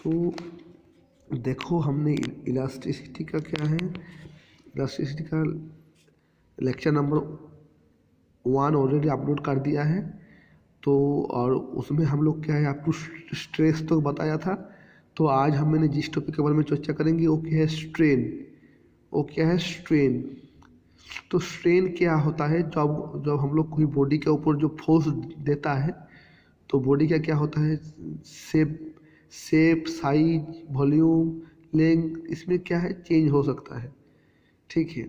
तो देखो हमने इलास्टिसिटी का क्या है, इलास्टिसिटी का लेक्चर नंबर 1 ऑलरेडी अपलोड कर दिया है। तो और उसमें हम लोग क्या है आपको स्ट्रेस तो बताया था। तो आज हमने जिस टॉपिक के बारे में चर्चा करेंगे वो क्या है स्ट्रेन। वो क्या है स्ट्रेन। तो स्ट्रेन क्या होता है, जब जब हम लोग कोई बॉडी के ऊपर जो फोर्स देता है तो बॉडी का क्या होता है शेप साइज वॉल्यूम लेंथ, इसमें क्या है चेंज हो सकता है। ठीक है।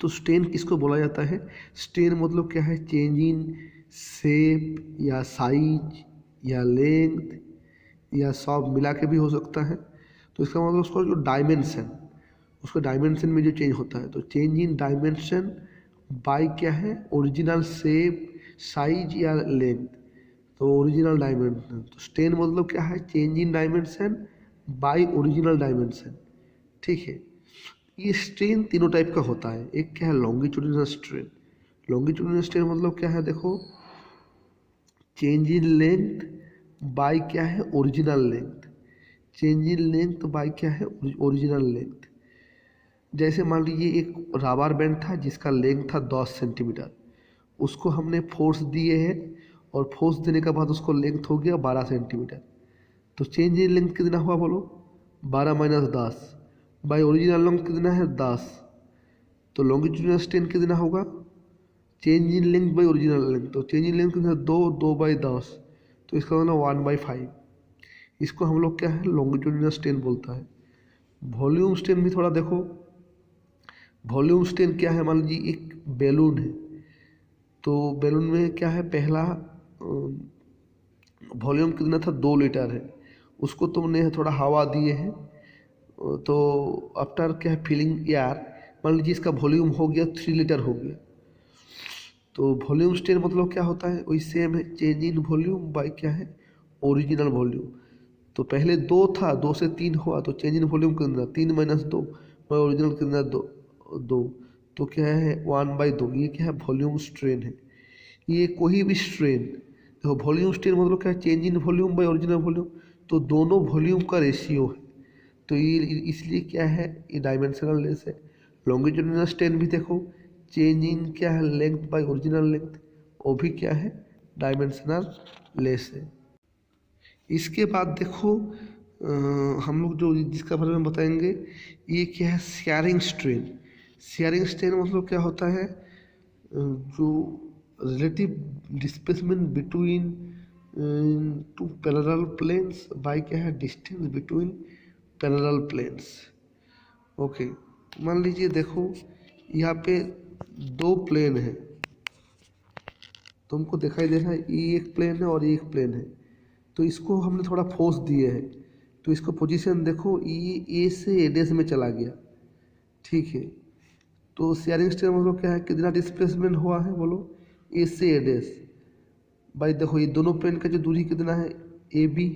तो स्ट्रेन किसको बोला जाता है, स्ट्रेन मतलब क्या है चेंज इन शेप या साइज या लेंथ या सब मिला के भी हो सकता है। तो इसका मतलब उसका जो डायमेंशन, उसका डायमेंशन में जो चेंज होता है, तो चेंज इन डायमेंशन बाय क्या है ओरिजिनल शेप साइज या लेंथ, तो ओरिजिनल डायमेंशन। तो स्ट्रेन मतलब क्या है change in dimension by original dimension. ठीक है। ये स्ट्रेन तीनों टाइप का होता है। एक क्या है लॉन्गिट्यूडिनल स्ट्रेन। लॉन्गिट्यूडिनल स्ट्रेन मतलब क्या है, देखो चेंज इन लेंथ बाय क्या है original length, change in length bye क्या है ओरिजिनल लेंथ। जैसे मान लीजिए एक रबर बैंड था जिसका लेंथ था 10 सेंटीमीटर, उसको हमने फोर्स दिए हैं और फोर्स देने के बाद उसको लेंथ हो गया 12 सेंटीमीटर। तो चेंज इन लेंथ कितना हुआ बोलो, 12 माइनस 10 बाई ओरिजिनल लेंथ कितना है 10। तो लॉन्गिट्यूडिनल स्ट्रेन कितना होगा, change in length by original length, तो चेंज इन लेंथ कितना 2 बाई 10, तो इसका मतलब 1/5। इसको हम लोग क्या है लॉन्गिट्यूडिनल स्ट्रेन बोलता है। वॉल्यूम स्ट्रेन भी थोड़ा देखो, वॉल्यूम स्ट्रेन क्या है, मान लीजिए एक बैलून है, तो बैलून में क्या है पहला वॉल्यूम कितना था 2 लीटर है, उसको तुमने थोड़ा हवा दिए हैं, तो आफ्टर क्या है फिलिंग एयर मान लीजिए इसका वॉल्यूम हो गया 3 लीटर हो गया। तो वॉल्यूम स्ट्रेन मतलब क्या होता है वही सेम है, चेंज इन वॉल्यूम बाय क्या है ओरिजिनल वॉल्यूम। तो पहले 2 था, 2 से 3 हुआ, तो चेंज इन वॉल्यूम कितना 3 माइनस 2 बाई ओरिजिनल कितना 2, तो क्या है 1/2। ये क्या है वॉल्यूम स्ट्रेन है। ये कोई भी स्ट्रेन देखो, वॉल्यूम स्ट्रेन मतलब क्या है change in volume by original volume, तो दोनों वॉल्यूम का रेशियो है, तो ये इसलिए क्या है ये डायमेंशनल लेस है। लॉन्गिट्यूडिनल स्ट्रेन भी देखो चेंज इन क्या है लेंथ बाय ओरिजिनल लेंथ, वो भी क्या है डायमेंशनल लेस है। इसके बाद देखो हम लोग जो जिसका बारे में बताएंगे ये क्या है शेयरिंग स्ट्रेन। शेयरिंग स्ट्रेन मतलब क्या होता है, जो relative displacement between two parallel planes by क्या है distance between parallel planes. Okay, मान लीजिए देखो यहाँ पे 2 प्लेन है, तुमको दिखाई दे रहा है ये एक प्लेन है और ये एक प्लेन है, तो इसको हमने थोड़ा फोर्स दिए है, तो इसको पोजीशन देखो ये ए से ए डैश में चला गया। ठीक है। तो शेयरिंग स्ट्रेन मतलब क्या है कितना डिस्प्लेसमेंट हुआ है बोलो, ए से ए डैश भाई। देखो ये दोनों प्लेन का जो दूरी कितना है ए बी,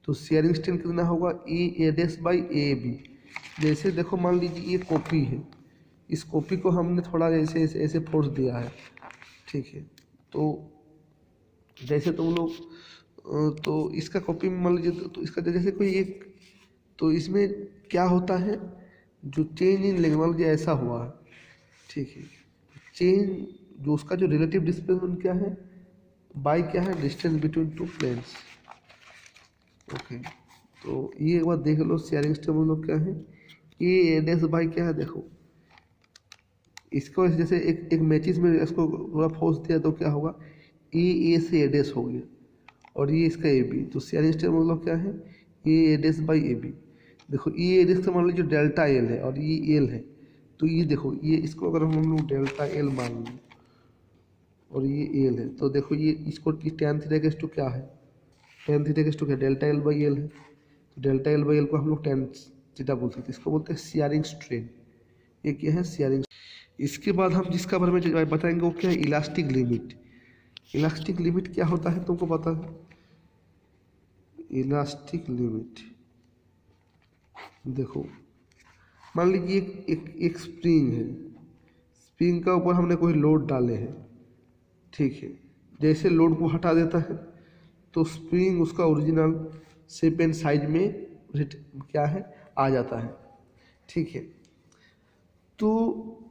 तो शेयरिंग स्ट्रेन कितना होगा ए डैश बाई ए बी। जैसे देखो मान लीजिए ये कॉपी है, इस कॉपी को हमने थोड़ा ऐसे ऐसे ऐसे फोर्स दिया है। ठीक है। तो जैसे तुम लोग तो इसका कॉपी मान लीजिए, तो इसका जैसे कोई एक, तो इसमें क्या होता है जो चेंज इन लेंथ मान लीजिए ऐसा हुआ है। ठीक है। चेंज जो उसका जो रिलेटिव डिस्प्लेसमेंट क्या है बाय क्या है डिस्टेंस बिटवीन 2 प्लेन्स। ओके, तो ये एक बार देख लो शेयरिंग स्ट्रेन मतलब क्या है, ए डैश बाय क्या है देखो, इसको जैसे एक मैचिस में इसको थोड़ा फोर्स दिया तो क्या होगा ए से ए डैश हो गया और ये इसका ए बी, तो शेयरिंग स्ट्रेन मतलब क्या है ए डैश बाई ए बी। देखो ये डैश का मान लीजिए डेल्टा एल है और ये एल है, तो ये देखो ये इसको अगर हम लोग डेल्टा एल मान लें और ये एल है, तो देखो ये इसको tan थीटा के टू क्या है, tan थीटा के टू क्या डेल्टा एल बाई एल है, तो डेल्टा एल बाई एल को हम लोग tan थीटा बोल सकते हैं, इसको बोलते हैं शेयरिंग स्ट्रेन। ये क्या है शेयरिंग। इसके बाद हम जिसका बारे में बताएंगे वो क्या है इलास्टिक लिमिट। इलास्टिक लिमिट क्या होता है तुमको पता है, इलास्टिक लिमिट देखो मान लीजिए एक स्प्रिंग है, स्प्रिंग का ऊपर हमने कोई लोड डाले हैं। ठीक है। जैसे लोड को हटा देता है तो स्प्रिंग उसका ओरिजिनल शेप एंड साइज में क्या है आ जाता है। ठीक है, तो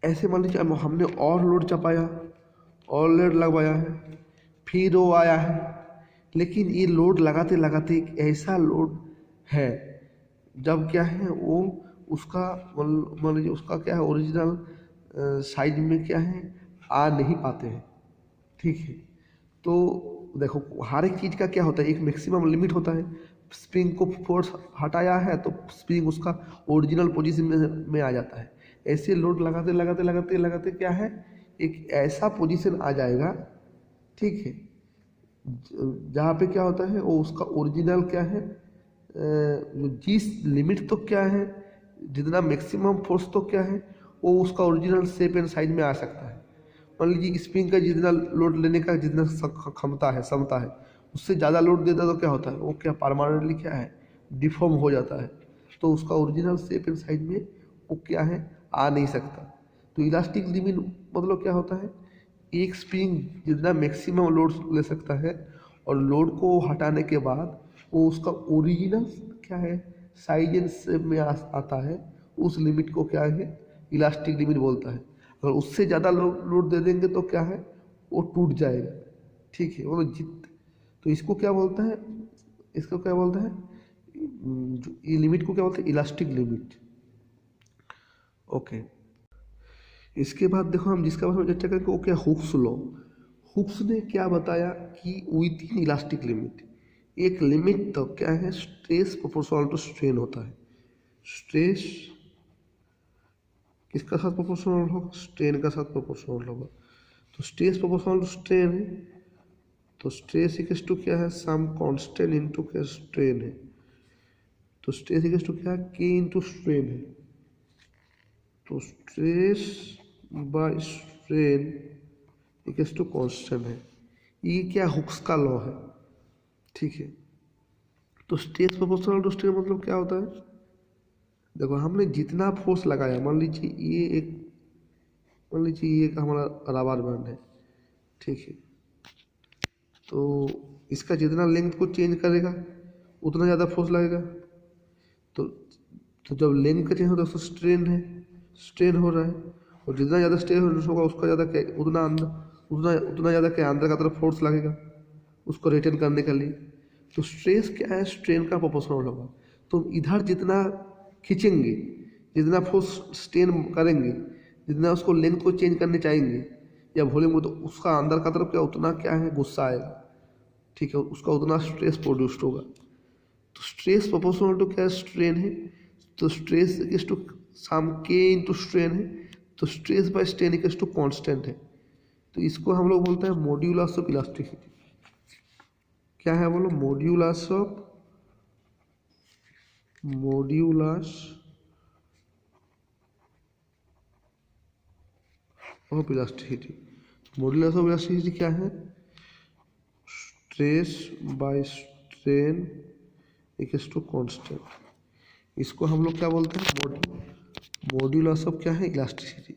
ऐसे मान लीजिए हमने और लोड चपाया और लोड लगवाया है, फिर वो आया है, लेकिन ये लोड लगाते लगाते एक ऐसा लोड है जब क्या है वो उसका मान लीजिए उसका क्या है ओरिजिनल साइज में क्या है आ नहीं पाते हैं। ठीक है, तो देखो हर एक चीज़ का क्या होता है एक मैक्सिमम लिमिट होता है। स्प्रिंग को फोर्स हटाया है तो स्प्रिंग उसका ओरिजिनल पोजीशन में आ जाता है। ऐसे लोड लगाते लगाते लगाते लगाते क्या है एक ऐसा पोजीशन आ जाएगा। ठीक है, जहाँ पे क्या होता है वो उसका ओरिजिनल क्या है जिस लिमिट तो क्या है जितना मैक्सिमम फोर्स तो क्या है वो उसका ओरिजिनल शेप एंड साइज में आ सकता है। मान लीजिए स्प्रिंग का जितना लोड लेने का जितना क्षमता है क्षमता है उससे ज़्यादा लोड देता तो क्या होता है वो क्या परमानेंटली क्या है डिफॉर्म हो जाता है, तो उसका ओरिजिनल शेप एंड साइज में वो क्या है आ नहीं सकता। तो इलास्टिक लिमिट मतलब क्या होता है एक स्प्रिंग जितना मैक्सिमम लोड ले सकता है और लोड को हटाने के बाद वो उसका ओरिजिनल क्या है साइज एंड शेप में आता है, उस लिमिट को क्या है इलास्टिक लिमिट बोलता है। अगर उससे ज़्यादा लोड दे देंगे तो क्या है वो टूट जाएगा। ठीक है, वो तो इसको क्या बोलता है इसको क्या बोलता है ये लिमिट को क्या बोलते हैं इलास्टिक लिमिट। ओके, इसके बाद देखो हम जिसका बारे में चर्चा करेंगे वो क्या हुक्स लॉ। हुक्स ने क्या बताया कि विद इन इलास्टिक लिमिट एक लिमिट तक तो क्या है स्ट्रेस प्रोपोर्शनल टू स्ट्रेन होता है। स्ट्रेस किसका साथ प्रोपोर्शनल होगा स्ट्रेन का साथ प्रोपोर्शनल होगा। तो स्ट्रेस प्रोपोर्शनल टू स्ट्रेन है तो स्ट्रेस इक्वल्स टू क्या है सम कांस्टेंट इनटू क्या स्ट्रेन है। तो स्ट्रेस इक्वल्स टू क्या है के इनटू स्ट्रेन है। तो stress by strain equals to constant है। ये क्या हुक्स का लॉ है। ठीक है, तो स्ट्रेस प्रोपोर्शनल टू स्ट्रेन मतलब क्या होता है देखो हमने जितना फोर्स लगाया मान लीजिए ये एक हमारा रबर बैंड है। ठीक है, तो इसका जितना लेंथ को चेंज करेगा उतना ज़्यादा फोर्स लगेगा। तो जब लेंथ का चेंज होता है तो स्ट्रेन हो रहा है और जितना ज़्यादा स्ट्रेन होगा उसका ज़्यादा क्या उतना ज़्यादा क्या अंदर का तरफ फोर्स लगेगा उसको रिटर्न करने के लिए। तो स्ट्रेस क्या है स्ट्रेन का प्रोपोर्शनल होगा। तो इधर जितना खींचेंगे जितना फोर्स स्ट्रेन करेंगे जितना उसको लेंथ को चेंज करने चाहेंगे या वॉल्यूम को तो उसका अंदर का तरफ क्या उतना क्या है गुस्सा आएगा। ठीक है, उसका उतना स्ट्रेस प्रोड्यूस्ड होगा। तो स्ट्रेस प्रोपोर्शनल टू क्या स्ट्रेन है तो स्ट्रेस इक्वल्स टू सम के इनटू स्ट्रेन है। तो stress by strain equals to constant है। तो इसको हम लोग बोलते हैं मॉड्यूलस ऑफ इलास्टिसिटी। क्या है बोलो modulus of elasticity. Modulus of elasticity क्या है stress by strain equals to constant. इसको हम लोग क्या बोलते हैं मॉड्यूलस ऑफ क्या है इलास्टिसिटी।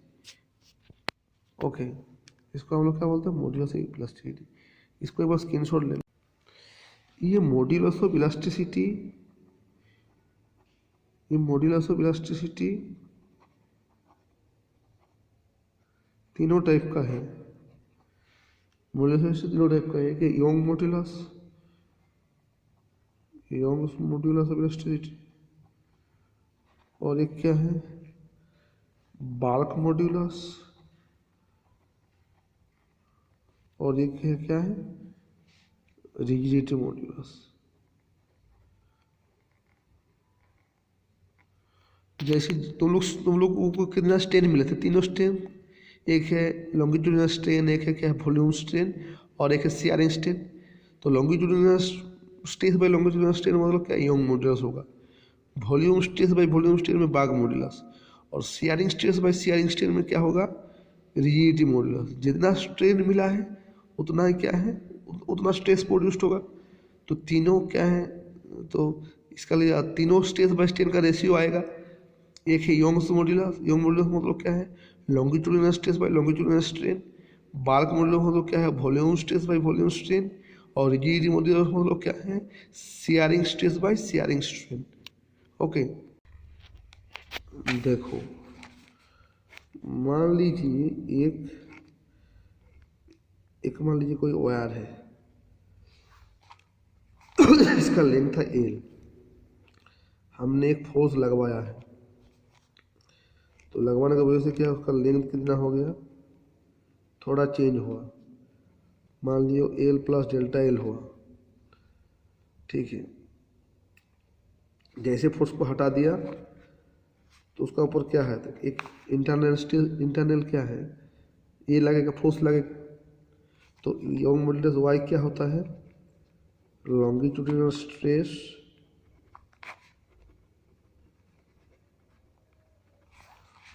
ओके, इसको हम लोग क्या बोलते हैं मॉड्यूलस ऑफ इलास्टिसिटी। इसको एक बार स्क्रीनशॉट ले। ये मॉड्यूलस ऑफ इलास्टिसिटी तीनों टाइप का है। मॉड्यूलस तीनों टाइप का है कि यंग मॉड्यूलस ऑफ इलास्टिसिटी और एक क्या है बाल्क मॉड्यूलस और एक है क्या है रिजिडिटी मॉड्यूलस। जैसे तुम लोग को कितना स्ट्रेन मिले थे तीनों स्ट्रेन, एक है लॉन्गिट्यूडिनल स्ट्रेन एक है क्या वॉल्यूम स्ट्रेन और एक है शियरिंग स्ट्रेन। तो longitudinal stress by longitudinal strain मतलब क्या यंग मॉड्यूलस होगा। Volume stress by volume strain में बाग मॉड्यूलस और shearing stress by shearing strain में क्या होगा रिजिडिटी मॉड्यूलस। जितना स्ट्रेन मिला है उतना ही क्या है उतना स्ट्रेस प्रोड्यूस्ड होगा। तो तीनों क्या है तो इसका लिए तीनों स्ट्रेस बाय स्ट्रेन का रेशियो आएगा। एक है यंग्स मॉड्यूलस मतलब क्या है longitudinal stress by longitudinal strain. Bulk modulus मतलब क्या है volume stress by volume strain और रिजिडिटी मॉड्यूलस मतलब क्या है, sharing stress by sharing strain. Okay, देखो मान लीजिए एक मान लीजिए कोई वायर है इसका लेंथ है एल, हमने एक फोर्स लगवाया है, तो लगवाने की वजह से क्या उसका लेंथ कितना हो गया, थोड़ा चेंज हुआ, मान लियो एल प्लस डेल्टा एल हुआ, ठीक है। जैसे फोर्स को हटा दिया तो उसका ऊपर क्या है, तो एक इंटरनल क्या है, ये लगेगा, फोर्स लगेगा, तो यंग मॉड्यूलस वाई क्या होता है, लॉन्गिट्यूडिनल स्ट्रेस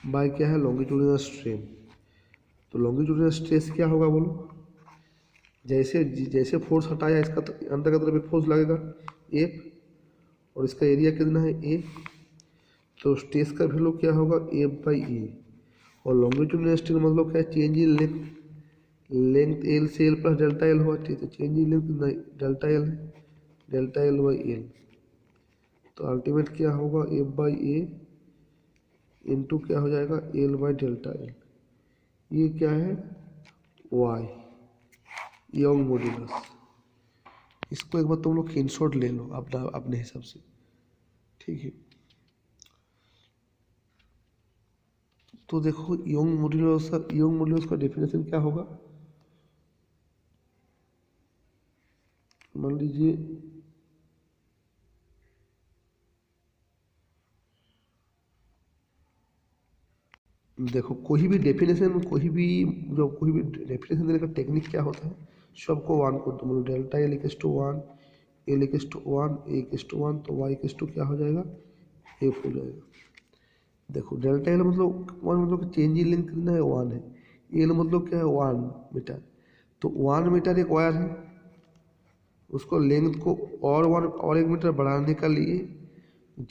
बाय क्या है, लॉन्गिट्यूडिनल स्ट्रेन। तो लॉन्गिट्यूडिनल स्ट्रेस क्या होगा बोलो, जैसे जैसे फोर्स हटाया इसका तो अंदर की तरफ एक फोर्स लगेगा एफ, और इसका एरिया कितना है ए, तो स्ट्रेस का वैल्यू क्या होगा एफ बाई ए, और लॉन्गिट्यूडिनल स्ट्रेन मतलब क्या है, चेंज इन लेंथ एल से एल प्लस डेल्टा एल हुआ, ठीक है, चेंज इन लेंथ कितना डेल्टा एल है, डेल्टा एल बाई एल, तो अल्टीमेट क्या होगा एफ बाई ए इंटू क्या हो जाएगा एल बाई डेल्टा एल, ये क्या है वाई, यंग मॉड्यूलस। इसको एक बार तुम लोग स्क्रीनशॉट ले लो अपना अपने हिसाब से, ठीक है। तो देखो यंग मॉड्यूलस का डेफिनेशन क्या होगा, मान लीजिए देखो कोई भी डेफिनेशन देने का टेक्निक क्या होता है, सबको वन को तुम delta L x to one, L x to one, A x to one, तो वाई इक्स टू क्या हो जाएगा एफ हो जाएगा। देखो डेल्टा एल मतलब वन, मतलब चेंज इन लेंथ कितना है वन है, एल मतलब क्या है 1 मीटर, तो 1 मीटर एक वायर है, उसको लेंथ को और 1 मीटर बढ़ाने के लिए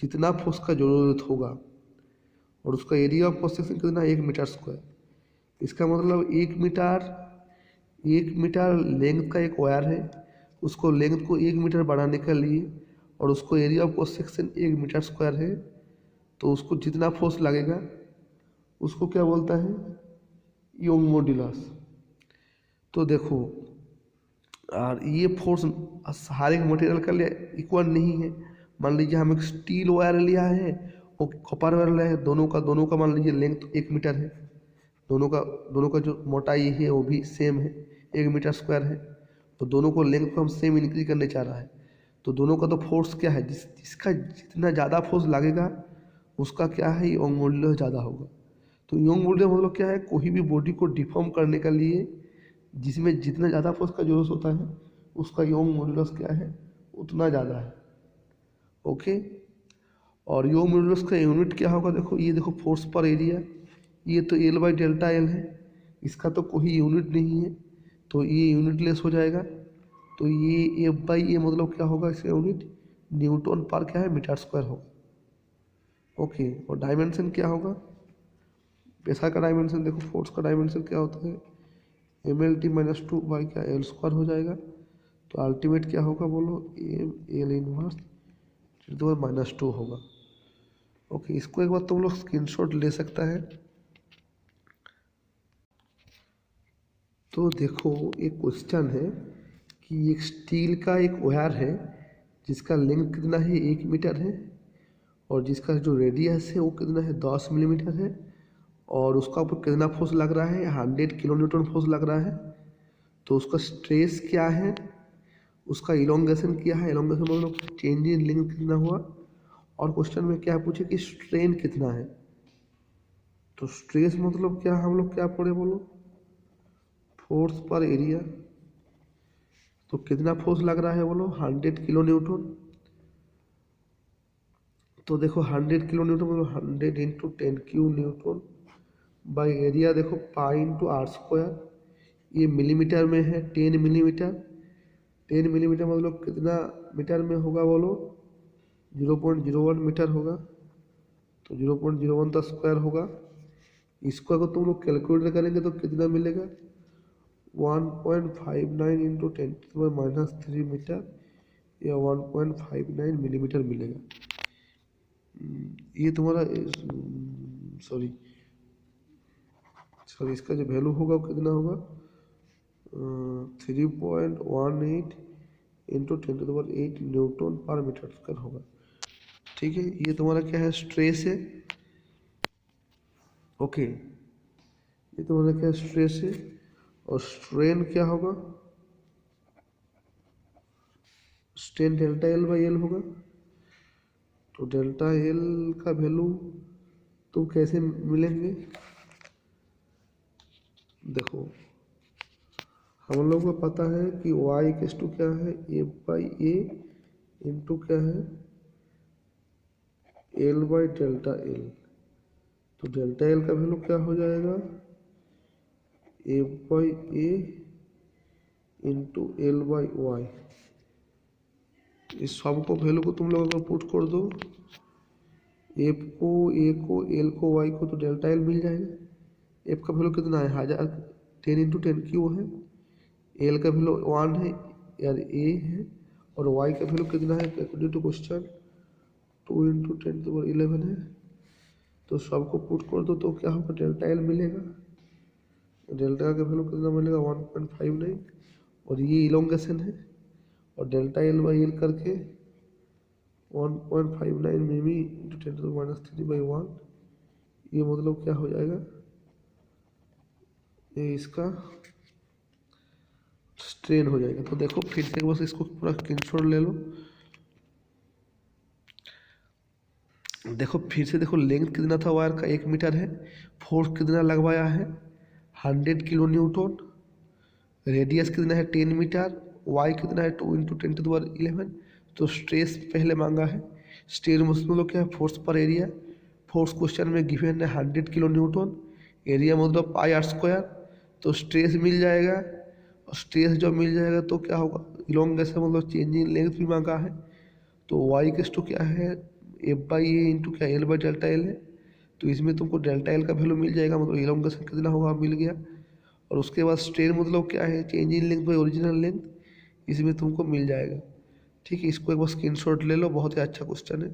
जितना फोर्स का जरूरत होगा, और उसका एरिया ऑफ क्रॉस सेक्शन कितना 1 मीटर स्क्वायर, इसका मतलब 1 मीटर लेंथ का एक वायर है, उसको लेंथ को 1 मीटर बढ़ाने के लिए, और उसको area of cross section 1 metre square है, तो उसको जितना फोर्स लगेगा उसको क्या बोलता है यंग मॉड्यूलस। तो देखो और ये फोर्स हर एक मटेरियल के लिए इक्वल नहीं है, मान लीजिए हम एक स्टील वायर लिया है और कॉपर वायर लिया है, दोनों का मान लीजिए लेंथ 1 मीटर है, दोनों का जो मोटाई है वो भी सेम है 1 मीटर स्क्वायर है, तो दोनों को लेंथ को हम सेम इंक्रीज करने चाह रहा है, तो दोनों का तो फोर्स क्या है, जिसका जितना ज़्यादा फोर्स लगेगा उसका क्या है यंग मॉड्यूलस ज़्यादा होगा। तो यंग मॉड्यूलस मतलब क्या है, कोई भी बॉडी को डिफॉर्म करने के लिए जिसमें जितना ज़्यादा फोर्स का जरूरत होता है उसका यंग मॉड्यूलस क्या है उतना ज़्यादा है। ओके, और यंग मॉड्यूलस का यूनिट क्या होगा, देखो ये देखो फोर्स पर एरिया, ये तो एल बाई डेल्टा एल है, इसका तो कोई यूनिट नहीं है, तो ये यूनिटलेस हो जाएगा, तो ये एफ बाई ए मतलब क्या होगा इसका यूनिट न्यूटन पर क्या है मीटर स्क्वायर होगा। ओके, और डायमेंशन क्या होगा, पैसा का डायमेंशन देखो, फोर्स का डायमेंशन क्या होता है M L T minus two by क्या एल स्क्वायर हो जाएगा, तो अल्टीमेट क्या होगा बोलो एम एल इनवर्स -2 होगा। ओके, इसको एक बार तुम लोग स्क्रीनशॉट ले सकता है। तो देखो एक क्वेश्चन है कि एक स्टील का एक वायर है जिसका लेंथ कितना है 1 मीटर है, और जिसका जो रेडियस है वो कितना है 10 मिलीमीटर है, और उसका ऊपर कितना फोर्स लग रहा है 100 किलो न्यूटन फोर्स लग रहा है, तो उसका स्ट्रेस क्या है, उसका इलोंगेशन क्या है, इलोंगेशन मतलब चेंज इन लेंथ कितना हुआ, और क्वेश्चन में क्या पूछे कि स्ट्रेन कितना है। तो स्ट्रेस मतलब क्या हम लोग क्या पढ़े बोलो, फोर्स पर एरिया, तो कितना फोर्स लग रहा है बोलो 100 किलो न्यूटन, तो देखो 100 किलो न्यूटन मतलब 100 into 10 cube Newton by area, देखो पाई इंटू आर स्क्वायर, ये मिलीमीटर में है 10 मिलीमीटर, 10 मिलीमीटर मतलब कितना मीटर में होगा बोलो 0.01 मीटर होगा, तो 0.01 का स्क्वायर होगा। इसको अगर तुम लोग कैलकुलेट करेंगे तो कितना मिलेगा 1.59 इंटू 10⁻³ मीटर या 1.59 मिलीमीटर मिलेगा। ये तुम्हारा सॉरी इसका जो वैल्यू होगा वो कितना होगा 3.18 इंटू 10⁸ न्यूटन पर मीटर स्क्वायर होगा। ठीक है, ये तुम्हारा क्या है स्ट्रेस है। ओके, ये तुम्हारा क्या स्ट्रेस है और स्ट्रेन क्या होगा, strain delta L by L होगा। तो डेल्टा एल का वैल्यू तो कैसे मिलेंगे, देखो हम लोगों को पता है कि y इक्वल टू क्या है एफ बाई ए इंटू क्या है एल बाई डेल्टा एल। तो डेल्टा एल का वैल्यू क्या हो जाएगा F by A into L by Y. इस सब को वैल्यू को तुम लोग अगर पुट कर दो, एफ को ए को एल को वाई को, तो डेल्टा एल मिल जाएगा। एफ का वैल्यू कितना है 1000 इंटू 10 क्यों है, एल का वैल्यू 1 है यार ए है, और वाई का वैल्यू कितना है अकॉर्डिंग टू क्वेश्चन 2 इंटू 10⁻11 है। तो सबको पुट कर दो तो क्या होगा डेल्टा एल मिलेगा। डेल्टा का वैल्यू कितना मिलेगा 1.59, और ये इलोंगेशन है, और डेल्टा एल बाई एल करके 1.59 मिमी इंटू 10⁻³ / 1। ये मतलब क्या हो जाएगा, ये इसका स्ट्रेन हो जाएगा। तो देखो फिर से बस इसको पूरा स्क्रीनशॉट ले लो। देखो फिर से देखो, लेंथ कितना था वायर का 1 मीटर है, फोर्स कितना लगवाया है 100 किलो न्यूटन, रेडियस कितना है 10 मीटर, वाई कितना है 2 इंटू 10⁻11। तो स्ट्रेस पहले मांगा है, स्ट्रेन मतलब क्या है फोर्स पर एरिया। फोर्स क्वेश्चन में गिवन है 100 किलो न्यूटन, एरिया मतलब पाई आर स्क्वायर। तो स्ट्रेस मिल जाएगा, और स्ट्रेस जब मिल जाएगा तो क्या होगा इलोंगेशन मतलब चेंज इन लेंथ भी मांगा है। तो वाई इक्वल टू क्या है एफ बाई ए इंटू क्या एल बाई डेल्टा एल है। तो इसमें तुमको डेल्टा एल का वैल्यू मिल जाएगा, मतलब इलोंगेशन कितना होगा मिल गया। और उसके बाद स्ट्रेन मतलब क्या है change in length by original length, इसमें तुमको मिल जाएगा। ठीक है, इसको एक बार स्क्रीनशॉट ले लो, बहुत ही अच्छा क्वेश्चन है।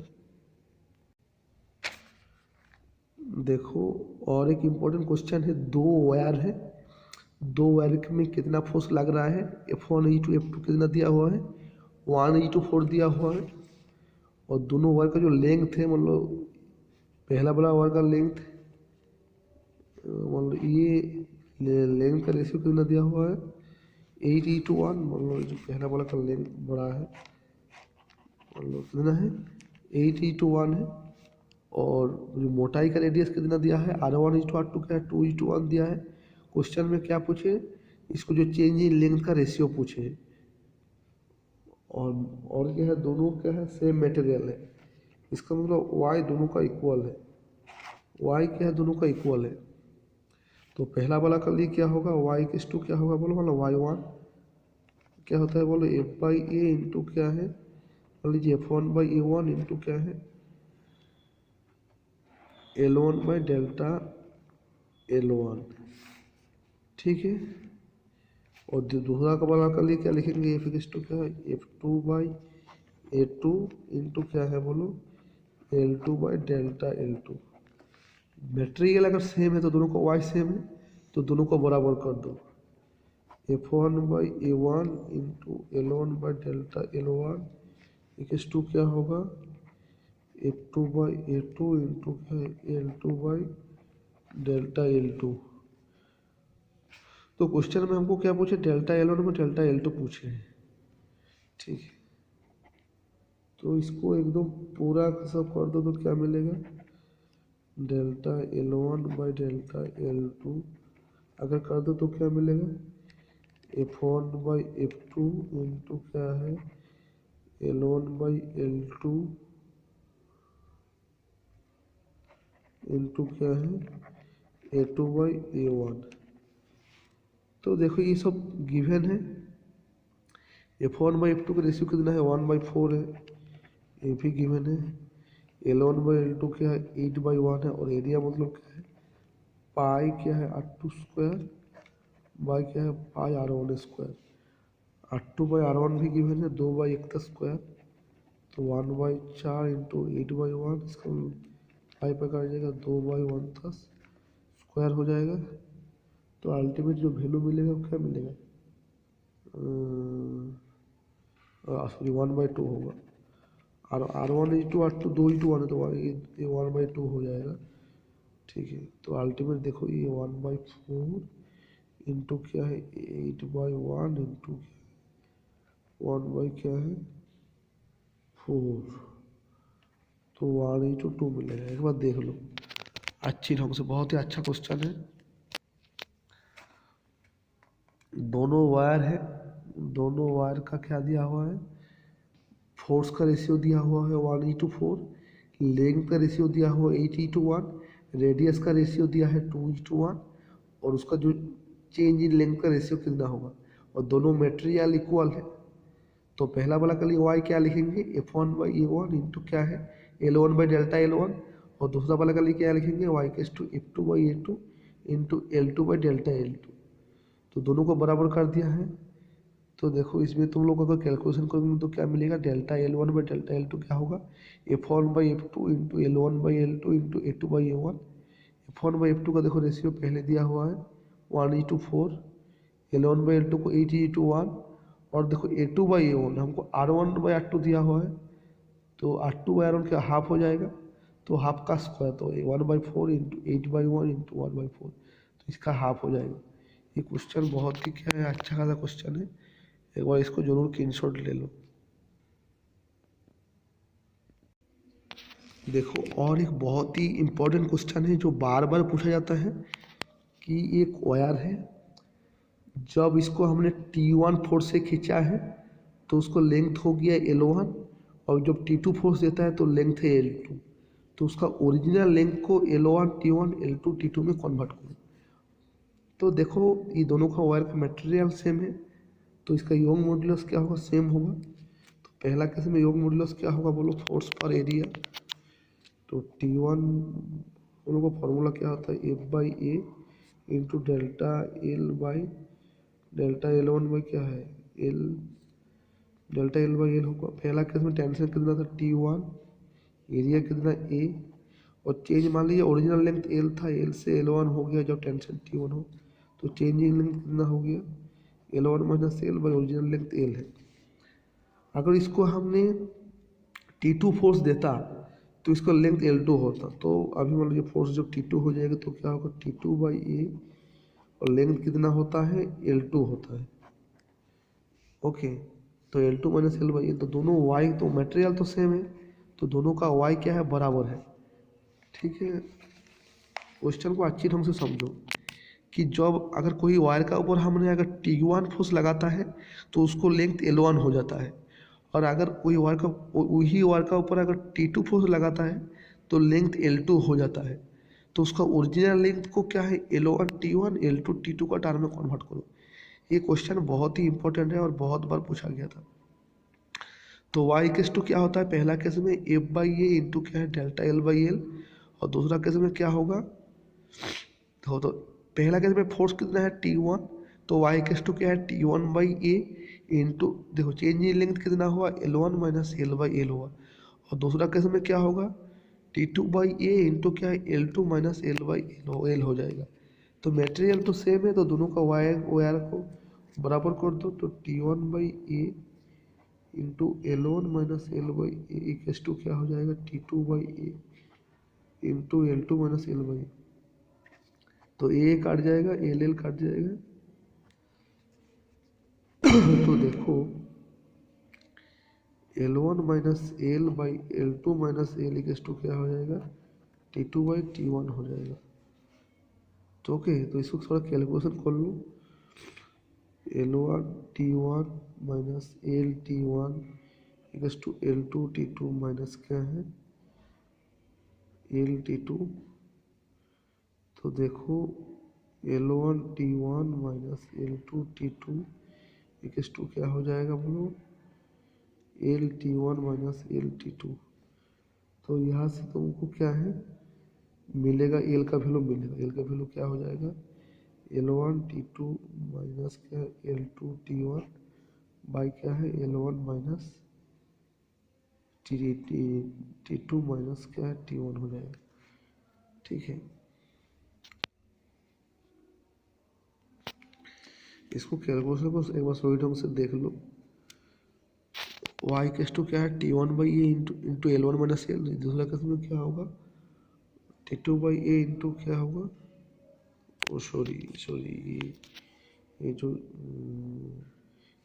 देखो और एक इम्पोर्टेंट क्वेश्चन है, दो वायर है, दो वायर में कितना फोर्स लग रहा है, F1 F2 कितना दिया हुआ है 1:4 दिया हुआ है। और दोनों वायर का जो लेंथ है मतलब पहला वाला वायर का लेंथ मतलब ये लेंथ का रेशियो कितना दिया हुआ है 8:1, मतलब जो पहला वाला का लेंथ बड़ा है मतलब कितना है 8:1 है। और जो मोटाई का रेडियस कितना दिया है R1:R2 क्या है 2:1 दिया है। क्वेश्चन में क्या पूछे, इसको जो चेंज इन लेंथ का रेशियो पूछे। और क्या है दोनों क्या है सेम मटेरियल है, इसका मतलब y दोनों का इक्वल है, y क्या है दोनों का इक्वल है। तो पहला वाला का लिए क्या होगा y इक्वल टू क्या होगा बोलो मतलब y1 क्या होता है बोलो एफ बाई ए इंटू क्या है मान लीजिए F1/A1 इंटू क्या है L1 बाई डेल्टा L1। ठीक है, और दूसरा का वाला का लिए क्या लिखेंगे एफ इक्वल टू क्या है F2/A2 इंटू क्या है बोलो L2 by delta L2। Material अगर सेम है तो दोनों को y सेम है तो दोनों को बराबर कर दो। F1/A1 into L1 by delta L1 equal to क्या होगा F2/A2 इंटू क्या है L2 बाई डेल्टा L2। तो क्वेश्चन में हमको क्या पूछे डेल्टा L1 में डेल्टा L2 पूछे हैं। ठीक है, तो इसको एकदम पूरा सब कर दो तो क्या मिलेगा delta L1 by delta L2 अगर कर दो तो क्या मिलेगा F1/F2 इंटू क्या है L1/L2 इंटू क्या है A2/A1। तो देखो ये सब गिवन है। F1/F2 का रेशियो कितना है 1/4 है, ये भी गिवन है। L1/L2 क्या है 8/1 है, और एरिया मतलब क्या है पाई क्या है R2² बाई क्या है पाई R1 स्क्वायर, R2/R1 भी गिवन है 2/1 का स्क्वायर, तो 1/4 इंटू 8/1, इसका पाई पर काट जाएगा 2/1 का स्क्वायर हो जाएगा। तो अल्टीमेट जो वैल्यू मिलेगा वो क्या मिलेगा, सॉरी 1/2 होगा। R1/R2 2/1 है तो ये 1/2 हो जाएगा। ठीक है, तो अल्टीमेट देखो ये 1/4 इंटू क्या है 8/1 इंटू 1 क्या है 4, तो 1/2 मिलेगा। एक बार देख लो अच्छी ढंग से, बहुत ही अच्छा क्वेश्चन है। दोनों वायर है, दोनों वायर का क्या दिया हुआ है, फोर्स का रेशियो दिया हुआ है 1:4, लेंथ का रेशियो दिया हुआ है 8:1, रेडियस का रेशियो दिया है 2:1, और उसका जो चेंज इन लेंथ का रेशियो कितना होगा, और दोनों मेटेरियल इक्वल है। तो पहला वाला के लिए वाई क्या लिखेंगे F1/A1 इंटू क्या है L1/Δ L1, और दूसरा वाला के लिए क्या लिखेंगे y F2/A2 into L2/Δ L2। तो दोनों को बराबर कर दिया है। तो देखो इसमें तुम लोग अगर कैलकुलेशन करोगे तो क्या मिलेगा, Δ L1/Δ L2 क्या होगा F1/F2 into L1/L2 into A2/A1। F1/F2 का देखो रेशियो पहले दिया हुआ है 1:4, L1/L2 को 8:1, और देखो A2/A1 हमको R1/R2 दिया हुआ है, तो R2/R1 क्या हाफ हो जाएगा, तो हाफ का स्क्वायर, तो 1/4 इंटू 8/1 इंटू 1/4, तो इसका हाफ हो जाएगा। ये क्वेश्चन बहुत ही क्या है अच्छा खासा क्वेश्चन है, एक बार इसको जरूर स्क्रीनशॉट ले लो। देखो और एक बहुत ही इम्पोर्टेंट क्वेश्चन है जो बार बार पूछा जाता है कि एक वायर है, जब इसको हमने T1 फोर्स से खींचा है तो उसको लेंथ हो गया L1, और जब T2 फोर्स देता है तो लेंथ है L2, तो उसका ओरिजिनल लेंथ को L1 T1 L2 T2 में कन्वर्ट करो। तो देखो ये दोनों का वायर का मटेरियल सेम है, तो इसका योग मॉडुलस क्या होगा, सेम होगा। तो पहला केस में योग मॉडुलस क्या होगा बोलो, फोर्स पर एरिया। तो T1 उन लोगों का फॉर्मूला क्या होता है F/A इंटू Δ L/Δ L1 क्या है Δ L/L होगा। पहला केस में टेंशन कितना था T1, एरिया कितना A, और चेंज मान लीजिए ओरिजिनल लेंथ L था, L से L1 हो गया जब टेंशन T1 हो, तो चेंजिंग लेंथ कितना हो गया L1 minus L by original length L है। अगर इसको हमने T2 फोर्स देता तो इसका लेंथ L2 होता, तो अभी मान लीजिए फोर्स जब T2 हो जाएगा तो क्या होगा T2/A, और लेंथ कितना होता है L2 होता है। ओके, तो L2 माइनस L/A, तो दोनों y तो मटेरियल तो सेम है, तो दोनों का y क्या है बराबर है। ठीक है, क्वेश्चन को अच्छी ढंग से समझो कि जब अगर कोई वायर का ऊपर हमने अगर T1 फोर्स लगाता है तो उसको लेंथ L1 हो जाता है, और अगर कोई वायर का वही वायर का ऊपर अगर T2 फोर्स लगाता है तो लेंथ L2 हो जाता है, तो उसका ओरिजिनल लेंथ को क्या है L1 T1 L2 T2 का टर्म में कन्वर्ट करो। ये क्वेश्चन बहुत ही इंपॉर्टेंट है और बहुत बार पूछा गया था। तो y क्या होता है, पहला केस में F/A इंटू क्या है Δ L/L, और दूसरा केस में क्या होगा, तो पहला केस में फोर्स कितना है T1, तो y क्या है T1/A इंटू देखो चेंज इन लेंथ कितना हुआ L1 माइनस L/L हुआ, और दूसरा केस में क्या होगा T2/A इंटू क्या है L2 माइनस L/L हो जाएगा। तो मटेरियल तो सेम है, तो दोनों का वायर को बराबर कर दो, तो T1/A into L1 minus L/A equals to क्या हो जाएगा T2/A into L2 minus L/A, तो A काट जाएगा L काट जाएगा। तो देखो L1 minus L/L2 minus L equals to क्या हो जाएगा T2/T1 हो जाएगा। तो ओके, तो इसको थोड़ा कैलकुलेशन कर लो, L1 T1 minus L T1 equals to L2 T2 minus क्या है L T2। तो देखो L1 T1 minus L2 T2 equals to क्या हो जाएगा बोलो L T1 minus L T2। तो यहाँ से तुमको क्या है मिलेगा L का वैल्यू मिलेगा, L का वैल्यू क्या हो जाएगा L1 T2 माइनस क्या है L2 T1 बाई क्या है L1 माइनस T2 माइनस क्या है T1 हो जाएगा। ठीक है, इसको कैलकुलेशन को एक बार सही ढंग से देख लो। y केस टू क्या है T1 by A into L1 minus L. दूसरा केस में क्या होगा T2 बाई ए इंटू क्या होगा, ओ सॉरी ये जो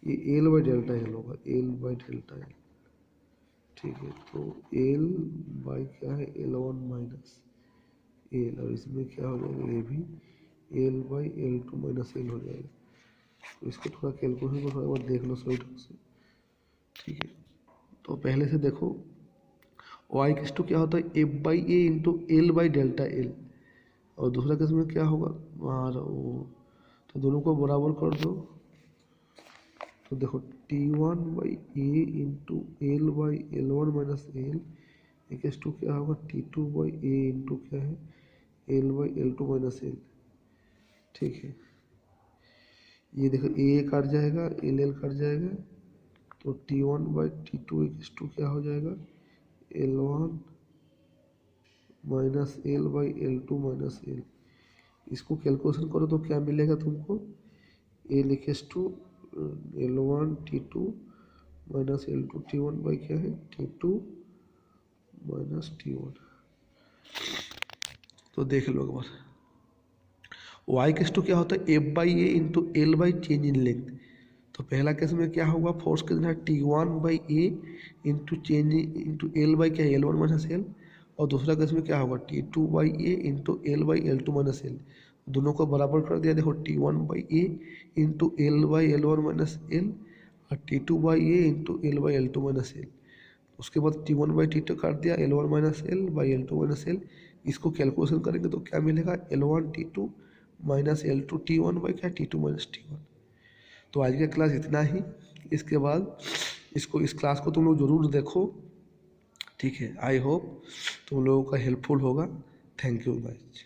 ये एल बाई डेल्टा एल होगा, एल बाई डेल्टा एल। ठीक है, तो एल बाई क्या है L1 माइनस एल, और इसमें क्या हो जाएगा ये भी L by L2 minus L हो जाएगा। तो इसको थोड़ा कैलकुलेशन को थोड़ा बहुत देख लो सही ढंग से। ठीक है, तो पहले से देखो y केस टू क्या होता है F by A into L by delta L, और दूसरा केस में क्या होगा तो दोनों को बराबर कर दो। तो देखो T1 by A into L by L1 minus L equals to क्या होगा T2 बाई ए इंटू क्या है L by L2 minus L. ठीक है, ये देखो ए कट जाएगा एल कट जाएगा, तो T1 by T2 equals to क्या हो जाएगा L1 minus L by L2 minus L. इसको कैलकुलेशन करो तो क्या मिलेगा तुमको, L equals to L1 T2 minus L2 T1 by क्या है T2 माइनस T1। तो देख लो एक बार, y केस टू क्या होता है F by A into L by change in length. तो पहला केस में क्या होगा फोर्स कितना है T1 by A into change into L by क्या है L1 माइनस एल, और दूसरा केस में क्या होगा T2 by A into L by L2 minus L. दोनों को बराबर कर दिया, देखो T1 by A into L by L1 minus L और T2 by A into L by L2 minus L. उसके बाद T1 बाई T2 काट दिया L1 minus L by L2 minus L. इसको कैलकुलेशन करेंगे तो क्या मिलेगा L1 T2 minus L2 T1 by क्या T2 माइनस T1। तो आज का क्लास इतना ही, इसके बाद इस क्लास को तुम लोग ज़रूर देखो। ठीक है, आई होप तुम लोगों का हेल्पफुल होगा। Thank you guys.